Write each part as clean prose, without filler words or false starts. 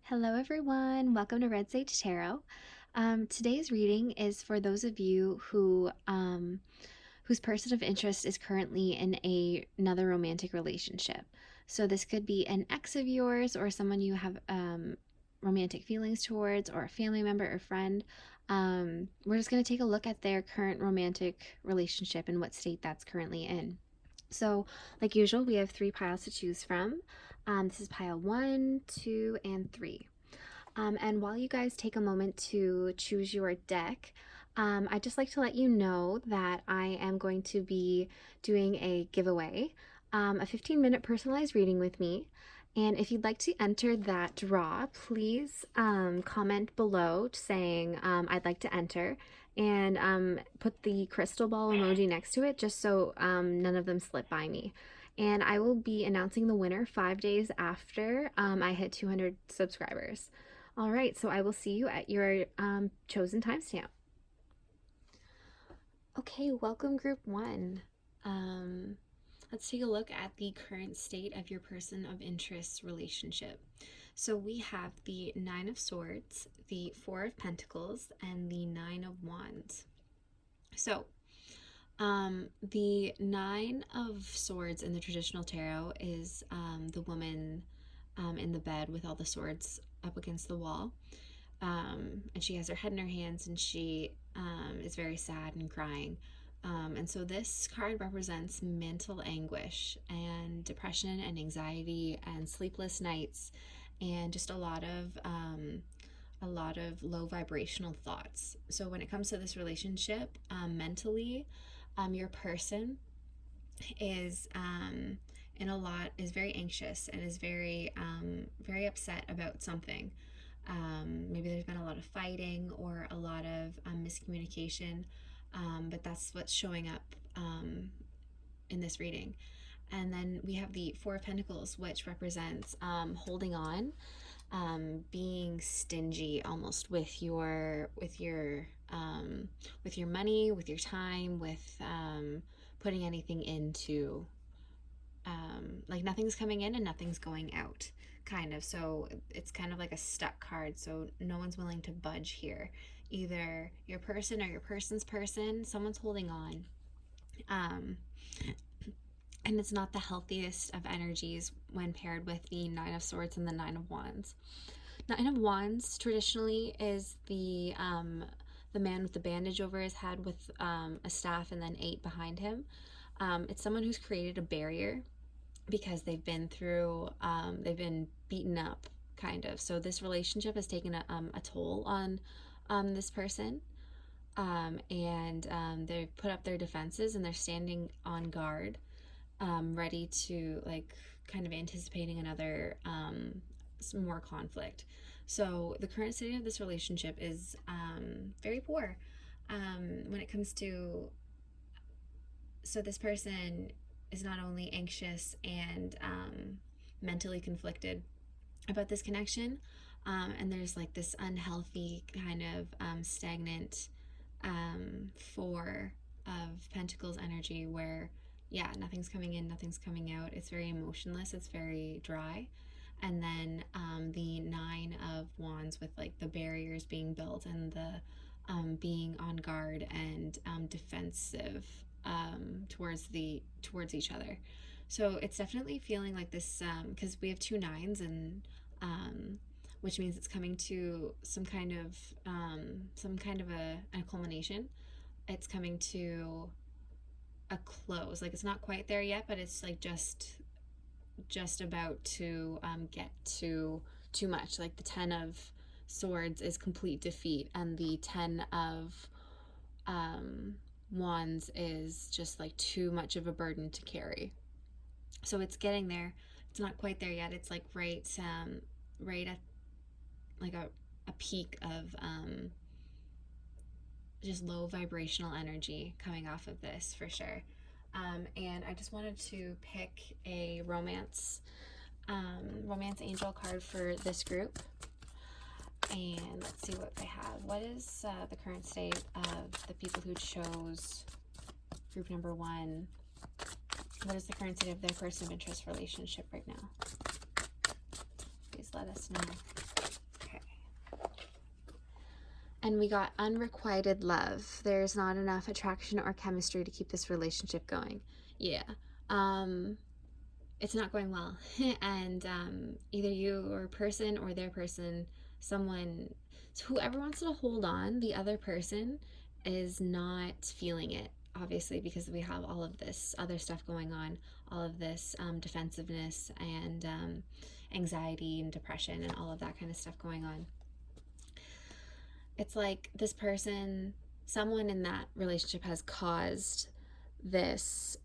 Hello, everyone. Welcome to Red Sage Tarot. Today's reading is for those of you whose person of interest is currently in another romantic relationship. So this could be an ex of yours or someone you have romantic feelings towards, or a family member or friend. We're just going to take a look at their current romantic relationship and what state that's currently in. So, like usual, we have 3 piles to choose from. This is pile 1, 2, and 3. And while you guys take a moment to choose your deck, I'd just like to let you know that I am going to be doing a giveaway, a 15-minute personalized reading with me. And if you'd like to enter that draw, please comment below saying I'd like to enter, and put the crystal ball emoji next to it just so none of them slip by me. And I will be announcing the winner 5 days after I hit 200 subscribers. All right, so I will see you at your chosen timestamp. Okay, welcome group 1. Let's take a look at the current state of your person of interest relationship. So we have the 9 of Swords, the 4 of Pentacles, and the 9 of Wands. So the 9 of Swords in the traditional tarot is the woman in the bed with all the swords up against the wall. And she has her head in her hands, and she is very sad and crying. And so this card represents mental anguish and depression and anxiety and sleepless nights, and just a lot of low vibrational thoughts. So when it comes to this relationship, mentally, your person is is very anxious and is very upset about something. Maybe there's been a lot of fighting or a lot of miscommunication, but that's what's showing up in this reading. And then we have the 4 of Pentacles, which represents holding on, being stingy almost with your money, with your time, with putting anything into like nothing's coming in and nothing's going out, kind of. So it's kind of like a stuck card, so no one's willing to budge here. Either your person or your person's person, someone's holding on, and it's not the healthiest of energies when paired with the 9 of Swords and the 9 of Wands. 9 of Wands traditionally is the man with the bandage over his head with a staff and then 8 behind him. It's someone who's created a barrier because they've been through, they've been beaten up, kind of. So this relationship has taken a toll on this person, and they've put up their defenses and they're standing on guard, ready to, like, kind of anticipating another some more conflict. So the current state of this relationship is very poor when it comes to, so this person is not only anxious and mentally conflicted about this connection, and there's like this unhealthy kind of stagnant 4 of Pentacles energy where, yeah, nothing's coming in, nothing's coming out. It's very emotionless, it's very dry. And then the 9 of Wands with like the barriers being built and the being on guard and defensive towards each other. So it's definitely feeling like this, because we have 2 9s, and which means it's coming to some kind of a culmination. It's coming to a close. Like, it's not quite there yet, but it's like just about to get to too much. Like the 10 of Swords is complete defeat, and the 10 of Wands is just like too much of a burden to carry. So it's getting there. It's not quite there yet. It's like right at like a peak of just low vibrational energy coming off of this, for sure. And I just wanted to pick a romance angel card for this group. And let's see what they have. What is the current state of the people who chose group number 1? What is the current state of their person of interest relationship right now? Please let us know. And we got unrequited love. There's not enough attraction or chemistry to keep this relationship going. Yeah. It's not going well. And either you or person or their person, someone, whoever wants to hold on, the other person is not feeling it, obviously, because we have all of this other stuff going on, all of this defensiveness and anxiety and depression and all of that kind of stuff going on. It's like this person, someone in that relationship has caused this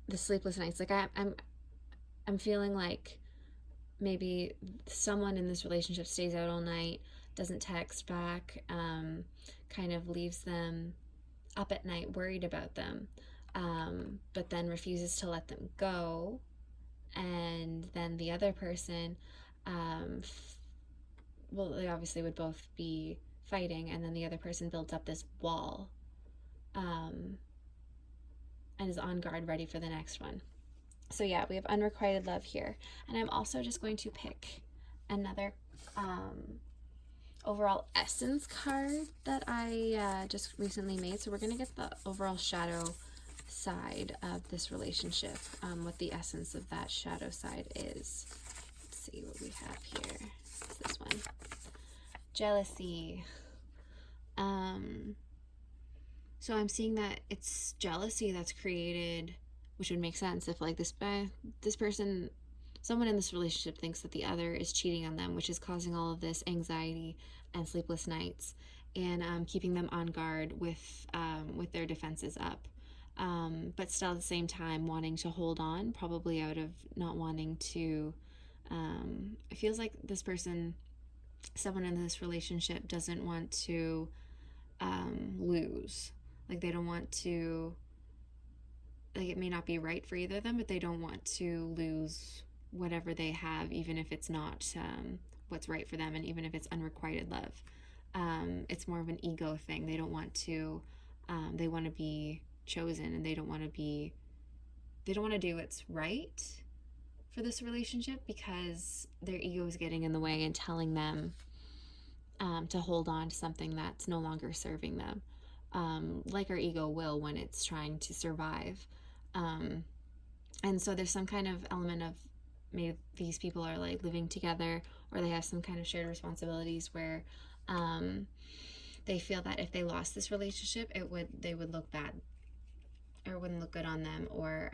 the sleepless nights. Like I'm feeling like maybe someone in this relationship stays out all night, doesn't text back, kind of leaves them up at night worried about them, but then refuses to let them go. And then the other person, well, they obviously would both be fighting, and then the other person builds up this wall, and is on guard, ready for the next one. So yeah, we have unrequited love here. And I'm also just going to pick another overall essence card that I just recently made. So we're going to get the overall shadow side of this relationship, what the essence of that shadow side is. Let's see what we have here. It's this one. Jealousy. So I'm seeing that it's jealousy that's created, which would make sense if like this person, someone in this relationship thinks that the other is cheating on them, which is causing all of this anxiety and sleepless nights, and keeping them on guard with their defenses up, but still at the same time wanting to hold on, probably out of not wanting to. It feels like this person, someone in this relationship, doesn't want to lose. Like they don't want to, like it may not be right for either of them, but they don't want to lose whatever they have, even if it's not what's right for them, and even if it's unrequited love. It's more of an ego thing. They don't want to, they want to be chosen, and they don't want to do what's right for this relationship, because their ego is getting in the way and telling them to hold on to something that's no longer serving them. Like our ego will when it's trying to survive. And so there's some kind of element of maybe these people are like living together, or they have some kind of shared responsibilities where they feel that if they lost this relationship, they would look bad, or it wouldn't look good on them, or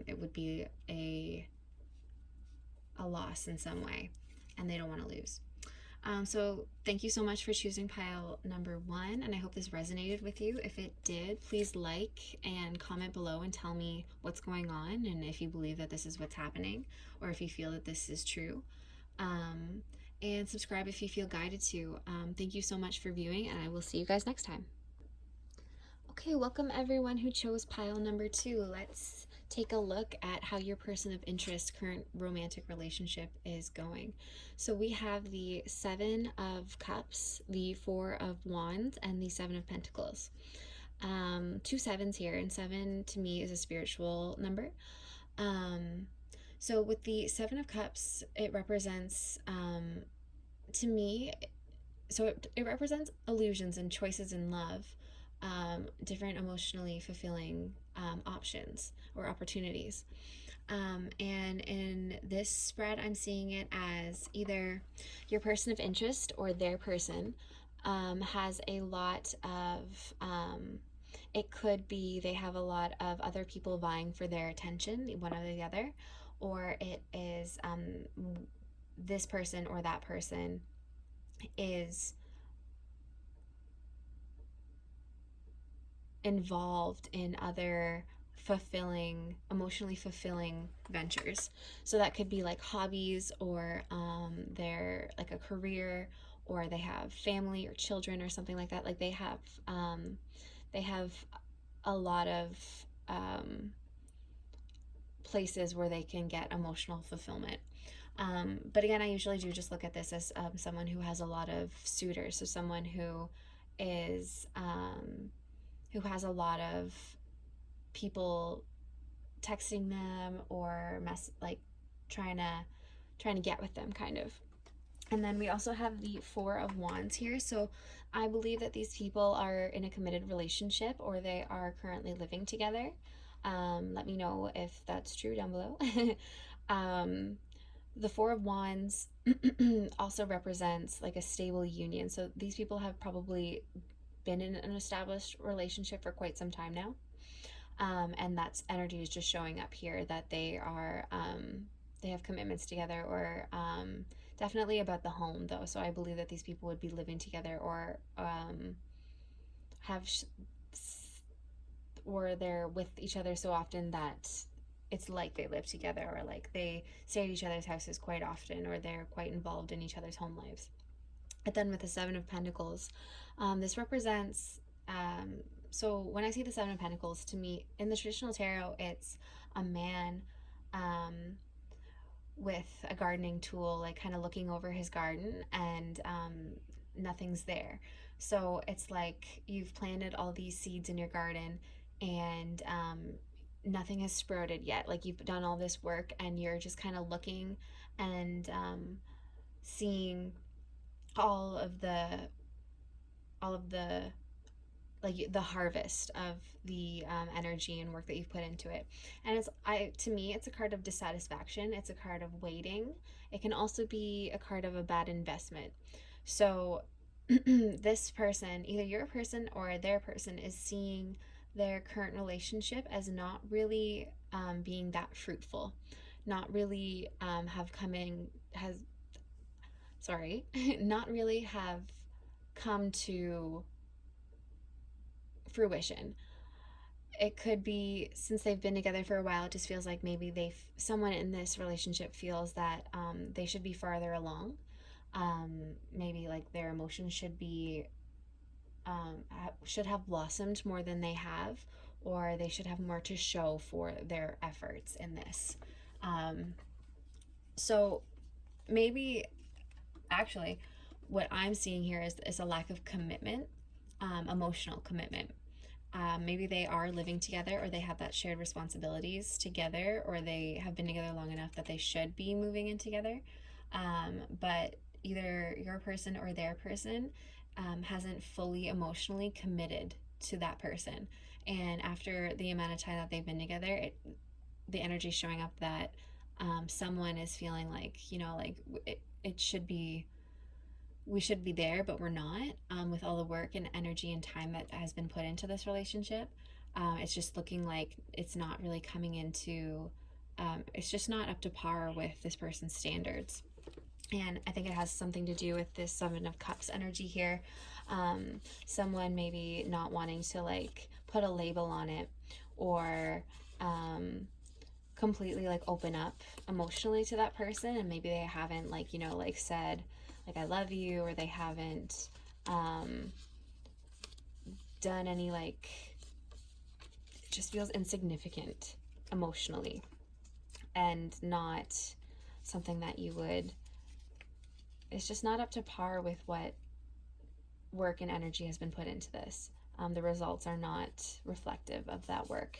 it would be a loss in some way, and they don't want to lose. So thank you so much for choosing pile number 1, and I hope this resonated with you. If it did, please like and comment below and tell me what's going on, and if you believe that this is what's happening, or if you feel that this is true. And subscribe if you feel guided to. Thank you so much for viewing, and I will see you guys next time. Okay, welcome everyone who chose pile number 2. Let's take a look at how your person of interest current romantic relationship is going. So we have the 7 of Cups, the 4 of Wands, and the 7 of Pentacles. 2 sevens here, and 7 to me is a spiritual number. So with the 7 of Cups, it represents, to me, so it represents illusions and choices in love, different emotionally fulfilling options or opportunities. And in this spread, I'm seeing it as either your person of interest or their person has a lot of, it could be they have a lot of other people vying for their attention, one or the other, or it is this person or that person is involved in other emotionally fulfilling ventures. So that could be like hobbies, or they're like a career, or they have family or children or something like that. Like they have a lot of places where they can get emotional fulfillment. But again, I usually do just look at this as someone who has a lot of suitors. So someone who is who has a lot of people texting them or like trying to get with them, kind of. And then we also have the Four of Wands here. So I believe that these people are in a committed relationship or they are currently living together. Let me know if that's true down below. um, the Four of Wands also represents like a stable union. So these people have probably been in an established relationship for quite some time now. And that's energy is just showing up here that they have commitments together, or definitely about the home though. So I believe that these people would be living together, or have or they're with each other so often that it's like they live together, or like they stay at each other's houses quite often, or they're quite involved in each other's home lives. And then with the Seven of Pentacles, this represents so when I see the Seven of Pentacles, to me in the traditional tarot, it's a man with a gardening tool, like kind of looking over his garden, and nothing's there. So it's like you've planted all these seeds in your garden, and nothing has sprouted yet. Like you've done all this work, and you're just kind of looking and seeing all of the all of the like the harvest of the energy and work that you've put into it. And to me, it's a card of dissatisfaction. It's a card of waiting. It can also be a card of a bad investment. So this person, either your person or their person, is seeing their current relationship as not really being that fruitful, not really have come in has sorry not really have come to fruition. It could be since they've been together for a while, it just feels like maybe someone in this relationship feels that they should be farther along. Maybe like their emotions should have blossomed more than they have, or they should have more to show for their efforts in this. So maybe actually what I'm seeing here is a lack of commitment, emotional commitment. Maybe they are living together, or they have that shared responsibilities together, or they have been together long enough that they should be moving in together. But either your person or their person hasn't fully emotionally committed to that person. And after the amount of time that they've been together, the energy showing up that someone is feeling like, like it should be we should be there, but we're not, with all the work and energy and time that has been put into this relationship. It's just looking like it's not really coming into, it's just not up to par with this person's standards. And I think it has something to do with this Seven of Cups energy here. Someone maybe not wanting to like put a label on it, or completely like open up emotionally to that person, and maybe they haven't like said like I love you, or they haven't done any like, it just feels insignificant emotionally, and not something that you would, it's just not up to par with what work and energy has been put into this. The results are not reflective of that work.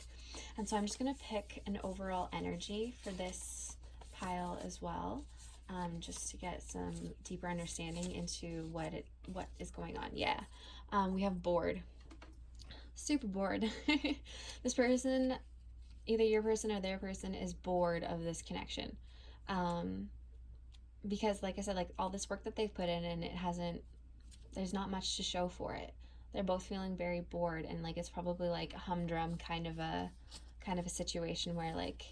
And so I'm just going to pick an overall energy for this pile as well, just to get some deeper understanding into what is going on. Yeah, we have bored. Super bored. This person, either your person or their person, is bored of this connection. Because like I said, like all this work that they've put in, and there's not much to show for it. They're both feeling very bored, and like it's probably like humdrum kind of a situation where like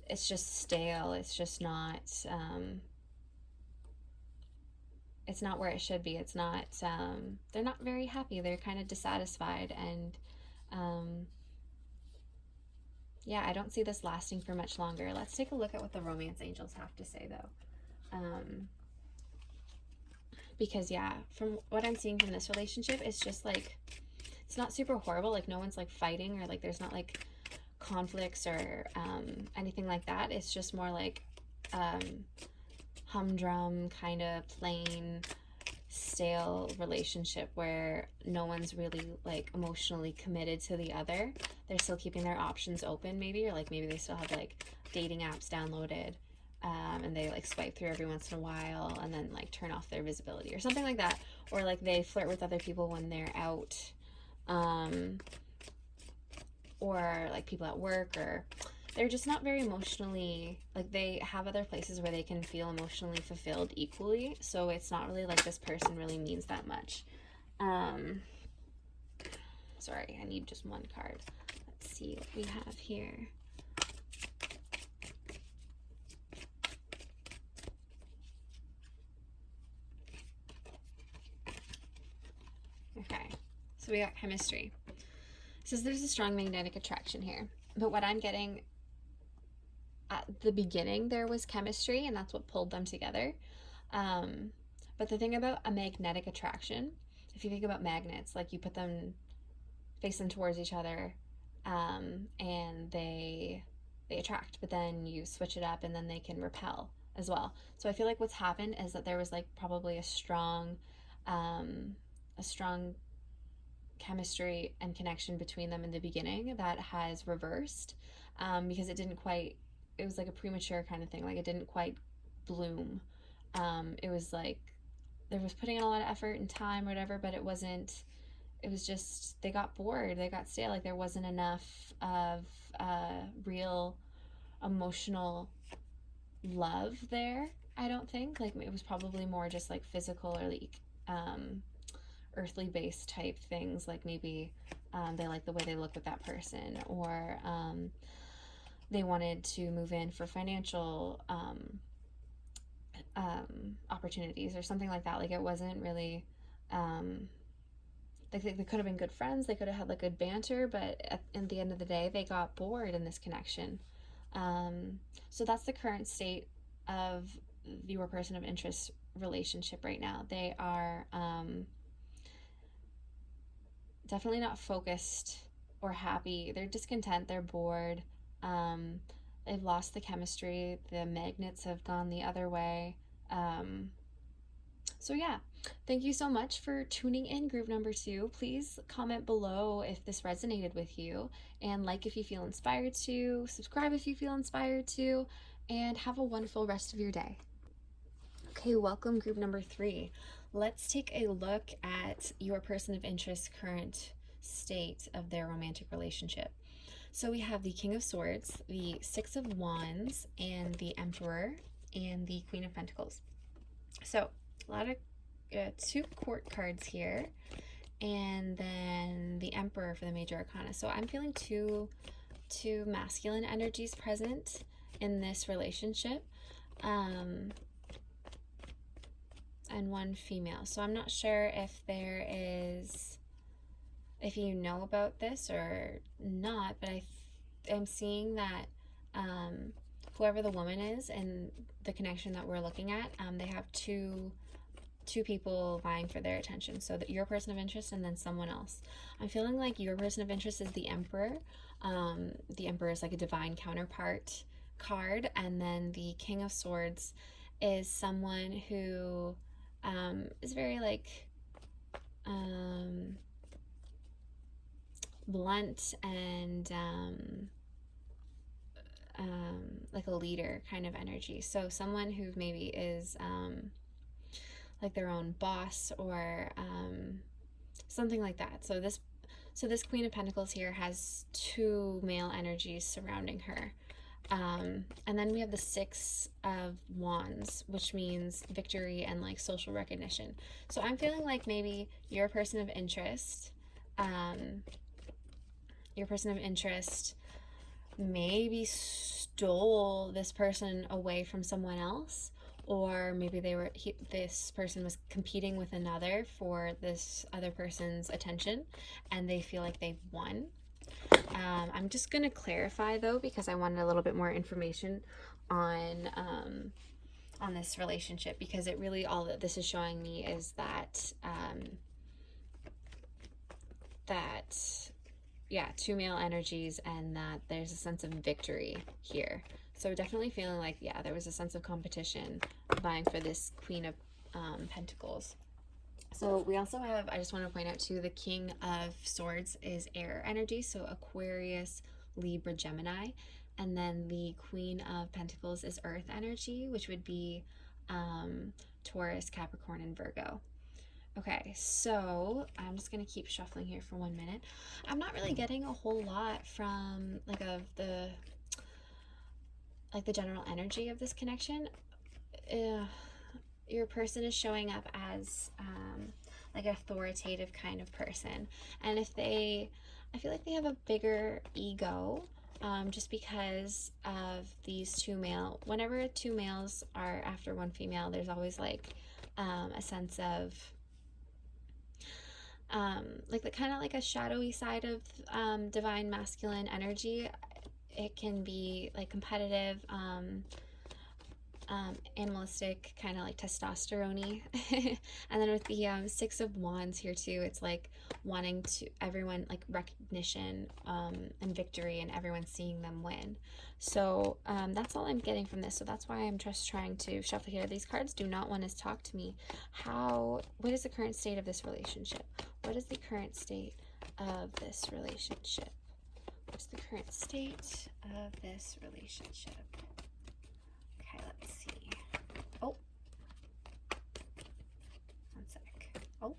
it's just stale. It's just not it's not where it should be. It's not they're not very happy. They're kind of dissatisfied, and yeah, I don't see this lasting for much longer. Let's take a look at what the romance angels have to say though. Because yeah, from what I'm seeing from this relationship, it's just like it's not super horrible. Like no one's like fighting, or like there's not like conflicts or anything like that. It's just more like humdrum, kind of plain, stale relationship where no one's really like emotionally committed to the other. They're still keeping their options open, maybe, or like maybe they still have like dating apps downloaded. and they like swipe through every once in a while and then like turn off their visibility or something like that, or like they flirt with other people when they're out, or like people at work, or they're just not very emotionally, like they have other places where they can feel emotionally fulfilled equally, so it's not really like this person really means that much. Sorry, I need just one card. Let's see what we have here. Okay, so we got chemistry. It says there's a strong magnetic attraction here, but what I'm getting at the beginning, there was chemistry, and that's what pulled them together. But the thing about a magnetic attraction, if you think about magnets, like you put them, face them towards each other, and they attract, but then you switch it up and then they can repel as well. So I feel like what's happened is that there was like probably a strong chemistry and connection between them in the beginning that has reversed, because it was like a premature kind of thing, like it didn't quite bloom. It was like there was putting in a lot of effort and time or whatever, but it was just, they got bored, they got stale, like there wasn't enough of real emotional love there, I don't think. Like it was probably more just like physical or like earthly based type things, like maybe they like the way they look with that person, or they wanted to move in for financial opportunities or something like that. Like it wasn't really like they could have been good friends, they could have had like good banter, but at the end of the day they got bored in this connection. So that's the current state of your person of interest relationship right now. They are definitely not focused or happy. They're discontent, they're bored, they've lost the chemistry, the magnets have gone the other way. So yeah, thank you so much for tuning in, group number 2. Please comment below if this resonated with you, and like if you feel inspired to, subscribe if you feel inspired to, and have a wonderful rest of your day. Okay, welcome group number 3. Let's take a look at your person of interest's current state of their romantic relationship. So we have the King of Swords, the Six of Wands, and the Emperor, and the Queen of Pentacles. So a lot of 2 court cards here, and then the Emperor for the major arcana. So I'm feeling two masculine energies present in this relationship, and 1 female. So I'm not sure if you know about this or not, but I'm seeing that whoever the woman is and the connection that we're looking at, they have two people vying for their attention. So that your person of interest and then someone else. I'm feeling like your person of interest is the Emperor. The Emperor is like a divine counterpart card, and then the King of Swords is someone who is very like blunt and like a leader kind of energy. So someone who maybe is like their own boss, or something like that. So this Queen of Pentacles here has 2 male energies surrounding her. And then we have the Six of Wands, which means victory and like social recognition. So I'm feeling like maybe your person of interest maybe stole this person away from someone else, or maybe this person was competing with another for this other person's attention, and they feel like they've won. I'm just going to clarify though, because I wanted a little bit more information on this relationship, because it really, all that this is showing me is that yeah, 2 male energies, and that there's a sense of victory here. So definitely feeling like, yeah, there was a sense of competition vying for this Queen of Pentacles. So we also have, I just want to point out too, the King of Swords is air energy, so Aquarius, Libra, Gemini. And then the Queen of Pentacles is Earth energy, which would be Taurus, Capricorn, and Virgo. Okay, so I'm just gonna keep shuffling here for 1 minute. I'm not really getting a whole lot from the general energy of this connection. Your person is showing up as like an authoritative kind of person, and I feel like they have a bigger ego, just because of these whenever two males are after one female, there's always like a sense of like the kind of like a shadowy side of divine masculine energy. It can be like competitive, animalistic, kind of like testosterone-y. And then with the Six of Wands here too, it's like wanting to everyone like recognition and victory, and everyone seeing them win. So that's all I'm getting from this. So that's why I'm just trying to shuffle here. These cards do not want to talk to me. What is the current state of this relationship? What is the current state of this relationship? What's the current state of this relationship? Okay, let's see. Oh, 1 sec. Oh,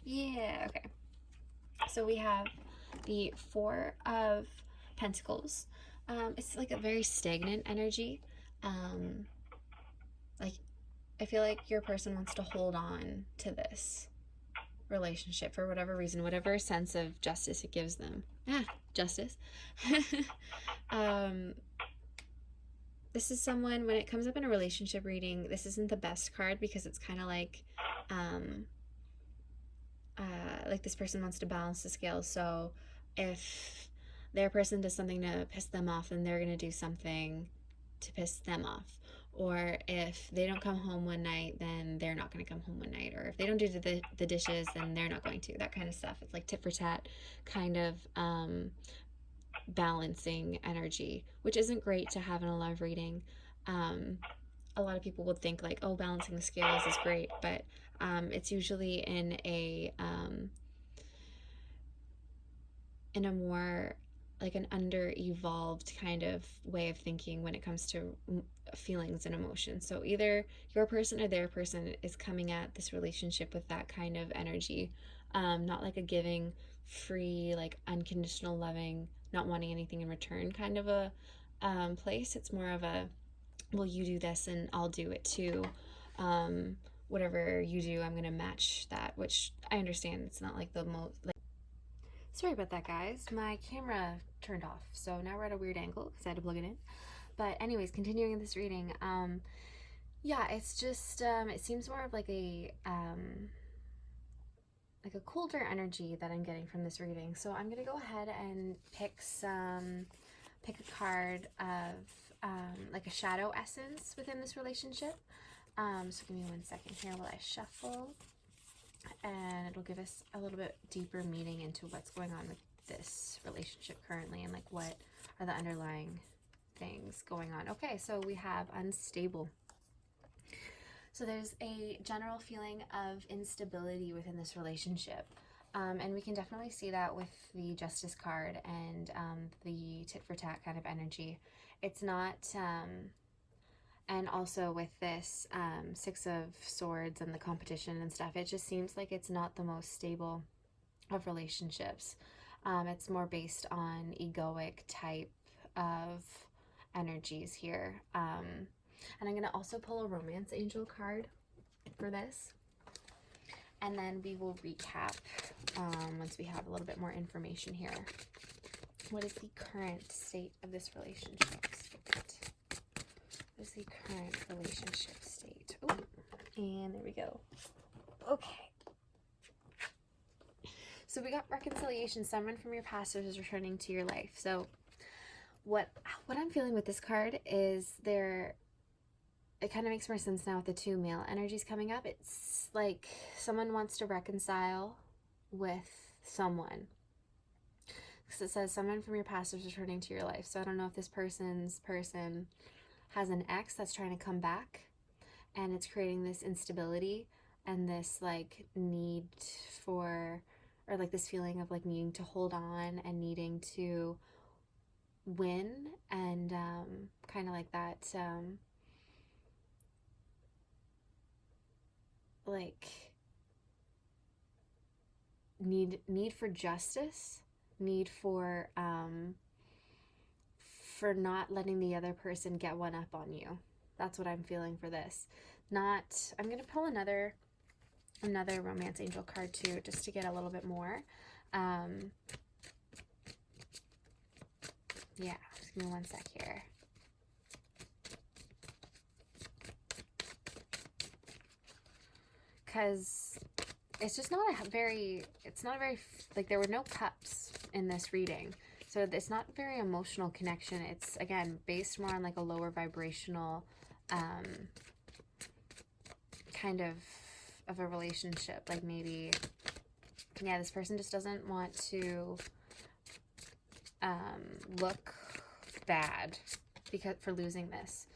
yeah, okay. So we have the Four of Pentacles. It's like a very stagnant energy. Like, I feel like your person wants to hold on to this relationship for whatever reason, whatever sense of justice it gives them. Justice. This is someone, when it comes up in a relationship reading, this isn't the best card, because it's kind of like this person wants to balance the scales. So if their person does something to piss them off, then they're going to do something to piss them off. Or if they don't come home one night, then they're not going to come home one night. Or if they don't do the dishes, then they're not going to. That kind of stuff. It's like tit for tat kind of balancing energy, which isn't great to have in a love reading. A lot of people would think like, oh, balancing the scales is great, but it's usually in a more like an under-evolved kind of way of thinking when it comes to feelings and emotions. So either your person or their person is coming at this relationship with that kind of energy, not like a giving, free, like unconditional loving, not wanting anything in return kind of a place. It's more of a, well, you do this and I'll do it too. Whatever you do, I'm gonna match that, which I understand it's not like the most like. Sorry about that, guys. My camera turned off, so now we're at a weird angle because I had to plug it in. But anyways, continuing this reading, yeah, it's just it seems more of like a colder energy that I'm getting from this reading. So I'm gonna go ahead and pick a card of like a shadow essence within this relationship. So give me 1 second here while I shuffle, and it'll give us a little bit deeper meaning into what's going on with this relationship currently, and like what are the underlying things going on. Okay, so we have unstable. So there's a general feeling of instability within this relationship. And we can definitely see that with the Justice card and the tit for tat kind of energy. It's not, and also with this Six of Swords and the competition and stuff, it just seems like it's not the most stable of relationships. It's more based on egoic type of energies here. And I'm going to also pull a romance angel card for this. And then we will recap once we have a little bit more information here. What is the current state of this relationship state? What is the current relationship state? Oh, and there we go. Okay. So we got reconciliation. Someone from your past is returning to your life. So what I'm feeling with this card is it kind of makes more sense now with the two male energies coming up. It's like someone wants to reconcile with someone. Because it says someone from your past is returning to your life. So I don't know if this person's person has an ex that's trying to come back, and it's creating this instability and this like need for, or like this feeling of like needing to hold on and needing to win and kind of like that like need for justice, need for not letting the other person get one up on you. That's what I'm feeling for this. Not, I'm going to pull another romance angel card too, just to get a little bit more. Yeah, just give me one sec here. Because it's just not a very, like there were no cups in this reading. So it's not very emotional connection. It's, again, based more on like a lower vibrational kind of a relationship. Like maybe, yeah, this person just doesn't want to look bad because for losing this.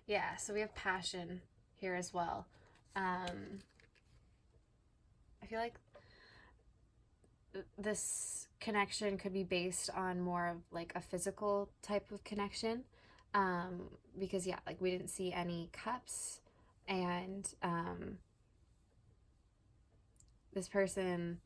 Yeah, so we have passion here as well. I feel like this connection could be based on more of like a physical type of connection, because yeah, like we didn't see any cups, and this person,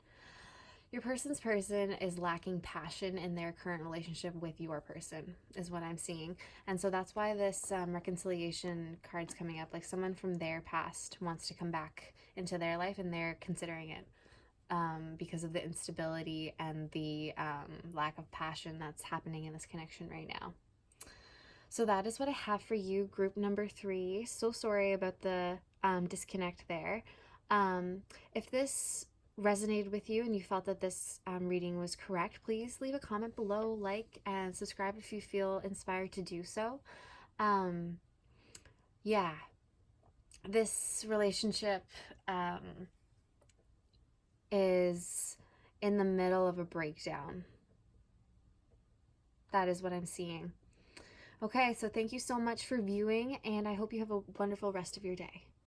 your person's person, is lacking passion in their current relationship with your person, is what I'm seeing. And so that's why this reconciliation card's coming up. Like someone from their past wants to come back into their life, and they're considering it because of the instability and the lack of passion that's happening in this connection right now. So that is what I have for you, group number 3. So sorry about the disconnect there. If this resonated with you and you felt that this reading was correct, please leave a comment below, like, and subscribe if you feel inspired to do so. Yeah, this relationship is in the middle of a breakdown. That is what I'm seeing. Okay, so thank you so much for viewing, and I hope you have a wonderful rest of your day.